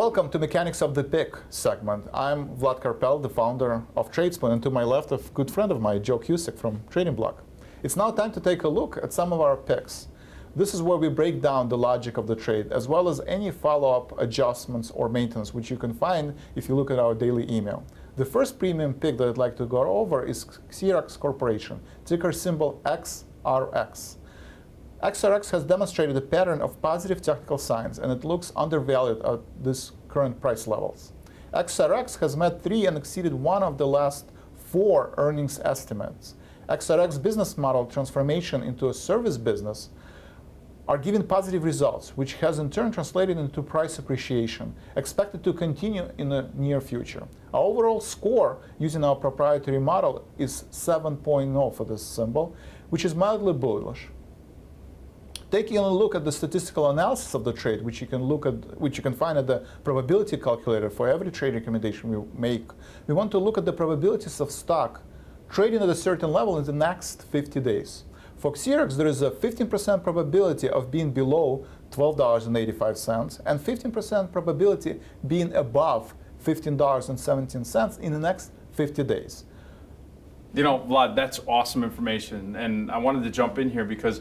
Welcome to Mechanics of the Pick segment. I'm Vlad Karpel, the founder of Tradespoon, and to my left, a good friend of mine, Joe Cusick from Trading Block. It's now time to take a look at some of our picks. This is where we break down the logic of the trade, as well as any follow-up adjustments or maintenance, which you can find if you look at our daily email. The first premium pick that I'd like to go over is Xerox Corporation, ticker symbol XRX. XRX has demonstrated a pattern of positive technical signs, and it looks undervalued at this current price levels. XRX has met 3 and exceeded 1 of the last 4 earnings estimates. XRX business model transformation into a service business are giving positive results, which has in turn translated into price appreciation, expected to continue in the near future. Our overall score using our proprietary model is 7.0 for this symbol, which is mildly bullish. Taking a look at the statistical analysis of the trade, which you can find at the probability calculator for every trade recommendation we make, we want to look at the probabilities of stock trading at a certain level in the next 50 days. For Xerox, there is a 15% probability of being below $12.85 and 15% probability being above $15.17 in the next 50 days. You know, Vlad, that's awesome information, and I wanted to jump in here because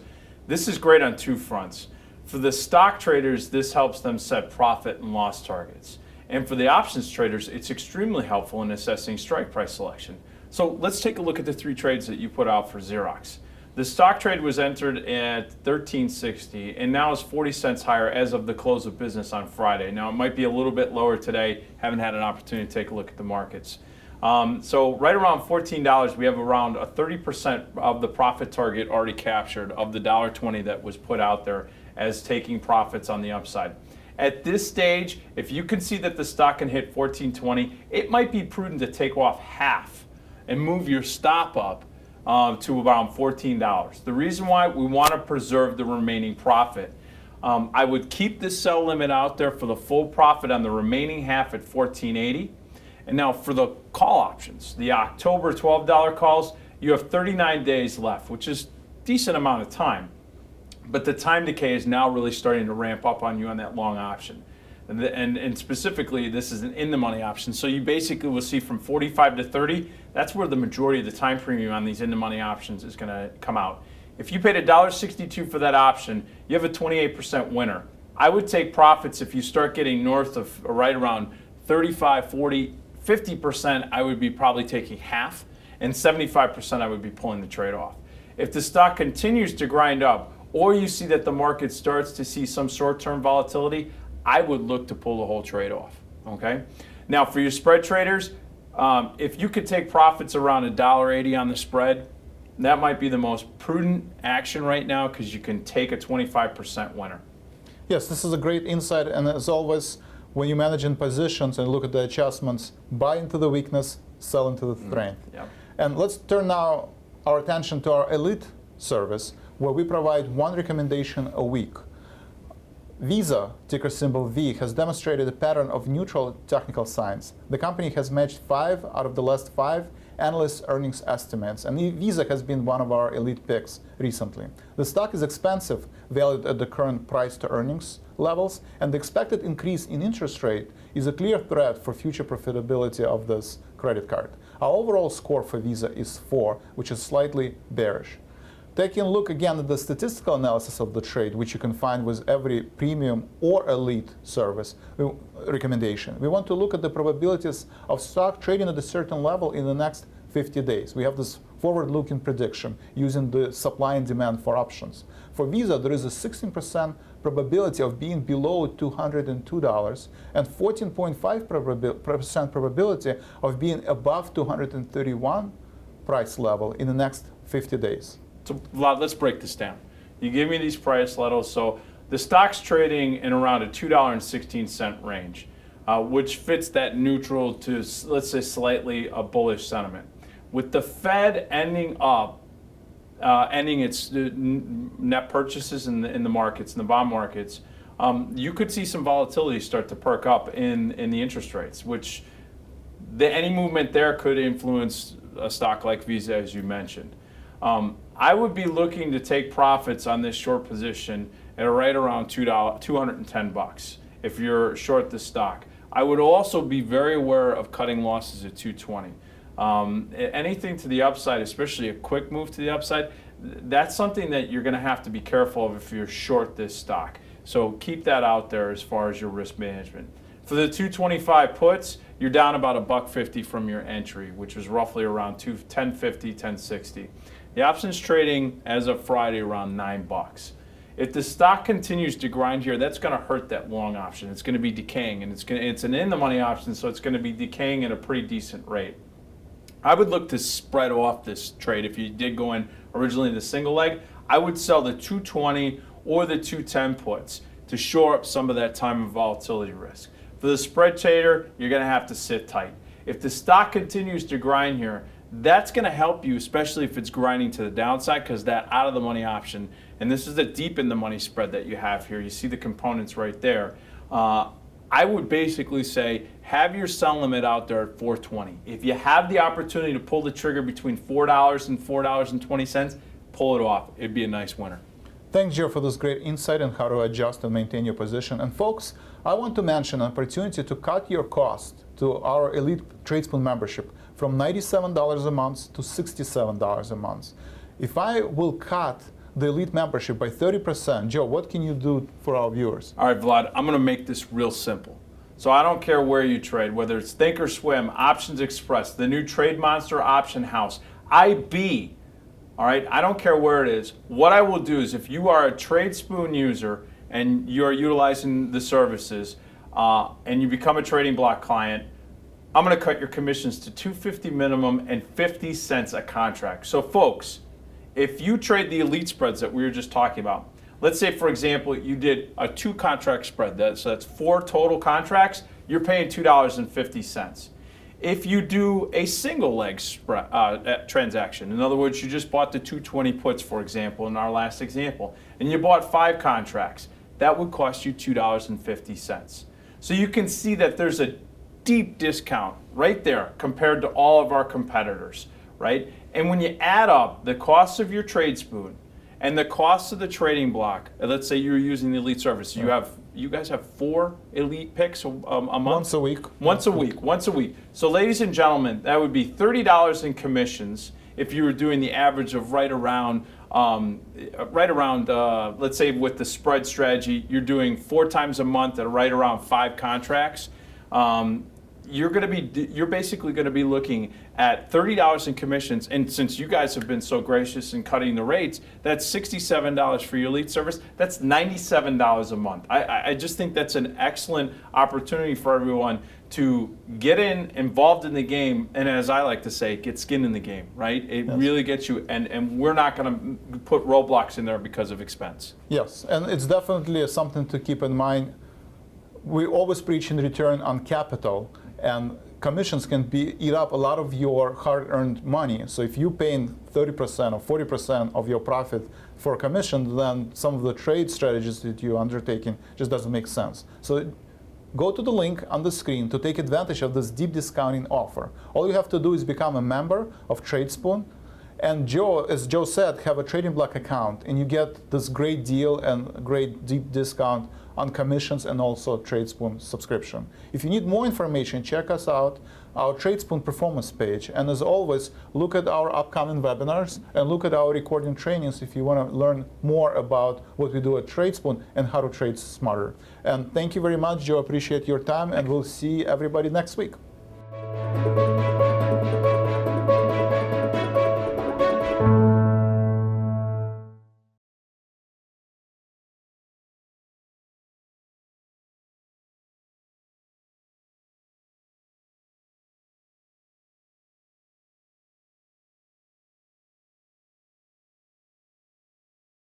this is great on 2 fronts. For the stock traders, this helps them set profit and loss targets. And for the options traders, it's extremely helpful in assessing strike price selection. So let's take a look at the 3 trades that you put out for Xerox. The stock trade was entered at $13.60 and now is 40 cents higher as of the close of business on Friday. Now it might be a little bit lower today. Haven't had an opportunity to take a look at the markets. So right around $14, we have around a 30% of the profit target already captured of the $1.20 that was put out there as taking profits on the upside. At this stage, if you can see that the stock can hit $14.20, it might be prudent to take off half and move your stop up to around $14. The reason why, we want to preserve the remaining profit. I would keep this sell limit out there for the full profit on the remaining half at $14.80. And now for the call options, the October $12 calls, you have 39 days left, which is a decent amount of time. But the time decay is now really starting to ramp up on you on that long option. And specifically, this is an in-the-money option. So you basically will see from 45 to 30, that's where the majority of the time premium on these in-the-money options is going to come out. If you paid $1.62 for that option, you have a 28% winner. I would take profits if you start getting north of right around 35, 40, 50%, I would be probably taking half, and 75% I would be pulling the trade off. If the stock continues to grind up, or you see that the market starts to see some short-term volatility, I would look to pull the whole trade off, okay? Now for your spread traders, if you could take profits around $1.80 on the spread, that might be the most prudent action right now because you can take a 25% winner. Yes, this is a great insight, and as always, when you manage in positions and look at the adjustments, buy into the weakness, sell into the strength. Yep. And let's turn now our attention to our elite service, where we provide 1 recommendation a week. Visa, ticker symbol V, has demonstrated a pattern of neutral technical signs. The company has matched 5 out of the last 5 analyst earnings estimates, and Visa has been one of our elite picks recently. The stock is expensive, valued at the current price to earnings levels, and the expected increase in interest rate is a clear threat for future profitability of this credit card. Our overall score for Visa is 4, which is slightly bearish. Taking a look again at the statistical analysis of the trade, which you can find with every premium or elite service recommendation, we want to look at the probabilities of stock trading at a certain level in the next 50 days. We have this forward-looking prediction using the supply and demand for options. For Visa, there is a 16% probability of being below $202 and 14.5% probability of being above 231 price level in the next 50 days. So Vlad, let's break this down. You give me these price levels. So the stock's trading in around a $2.16 range, which fits that neutral to, let's say, slightly a bullish sentiment. With the Fed ending its net purchases in the markets, in the bond markets, you could see some volatility start to perk up in the interest rates, which any movement there could influence a stock like Visa, as you mentioned. I would be looking to take profits on this short position at right around $210 if you're short the stock. I would also be very aware of cutting losses at 220. Anything to the upside, especially a quick move to the upside, that's something that you're going to have to be careful of if you're short this stock. So keep that out there as far as your risk management. For the 225 puts, you're down about $1.50 from your entry, which was roughly around 10.50, 10.60. The options trading as of Friday around $9. If the stock continues to grind here, that's going to hurt that long option. It's going to be decaying, and it's an in-the-money option, so it's going to be decaying at a pretty decent rate. I would look to spread off this trade. If you did go in originally the single leg, I would sell the 220 or the 210 puts to shore up some of that time and volatility risk. For the spread trader, you're going to have to sit tight. If the stock continues to grind here, that's going to help you, especially if it's grinding to the downside, because that out of the money option, and this is the deep in the money spread that you have here. You see the components right there. I would basically say have your sell limit out there at 420. If you have the opportunity to pull the trigger between $4 and $4.20, pull it off. It'd be a nice winner. Thanks, Joe, for this great insight on how to adjust and maintain your position. And folks, I want to mention an opportunity to cut your cost to our Elite Tradespoon membership from $97 a month to $67 a month. If I will cut the Elite membership by 30%, Joe, what can you do for our viewers? All right, Vlad, I'm going to make this real simple. So I don't care where you trade, whether it's Think or Swim, Options Express, the new Trade Monster Option House, IB. All right, I don't care where it is. What I will do is if you are a Tradespoon user and you're utilizing the services and you become a Trading Block client, I'm going to cut your commissions to $2.50 minimum and 50 cents a contract. So folks, if you trade the elite spreads that we were just talking about, let's say, for example, you did a 2-contract spread, so that's 4 total contracts, you're paying $2.50. If you do a single leg transaction, in other words, you just bought the 220 puts, for example, in our last example, and you bought 5 contracts, that would cost you $2.50. So you can see that there's a deep discount right there compared to all of our competitors, right? And when you add up the cost of your Tradespoon and the cost of the trading block, let's say you're using the Elite service, you guys have 4 Elite picks a month? Once a week. Once a week. So ladies and gentlemen, that would be $30 in commissions if you were doing the average of right around, let's say with the spread strategy, you're doing 4 times a month at right around 5 contracts. You're basically going to be looking at $30 in commissions, and since you guys have been so gracious in cutting the rates, that's $67 for your Elite service. That's $97 a month. I just think that's an excellent opportunity for everyone to get involved in the game, and as I like to say, get skin in the game, right? It really gets you, and we're not going to put roadblocks in there because of expense. Yes, and it's definitely something to keep in mind. We always preach in return on capital, and commissions can eat up a lot of your hard-earned money. So if you're paying 30% or 40% of your profit for commission, then some of the trade strategies that you're undertaking just doesn't make sense. So go to the link on the screen to take advantage of this deep discounting offer. All you have to do is become a member of Tradespoon. And Joe, as Joe said, have a Trading Block account, and you get this great deal and great deep discount on commissions and also Tradespoon subscription. If you need more information, check us out, our Tradespoon performance page. And as always, look at our upcoming webinars and look at our recording trainings if you want to learn more about what we do at Tradespoon and how to trade smarter. And thank you very much, Joe. Appreciate your time, and we'll see everybody next week.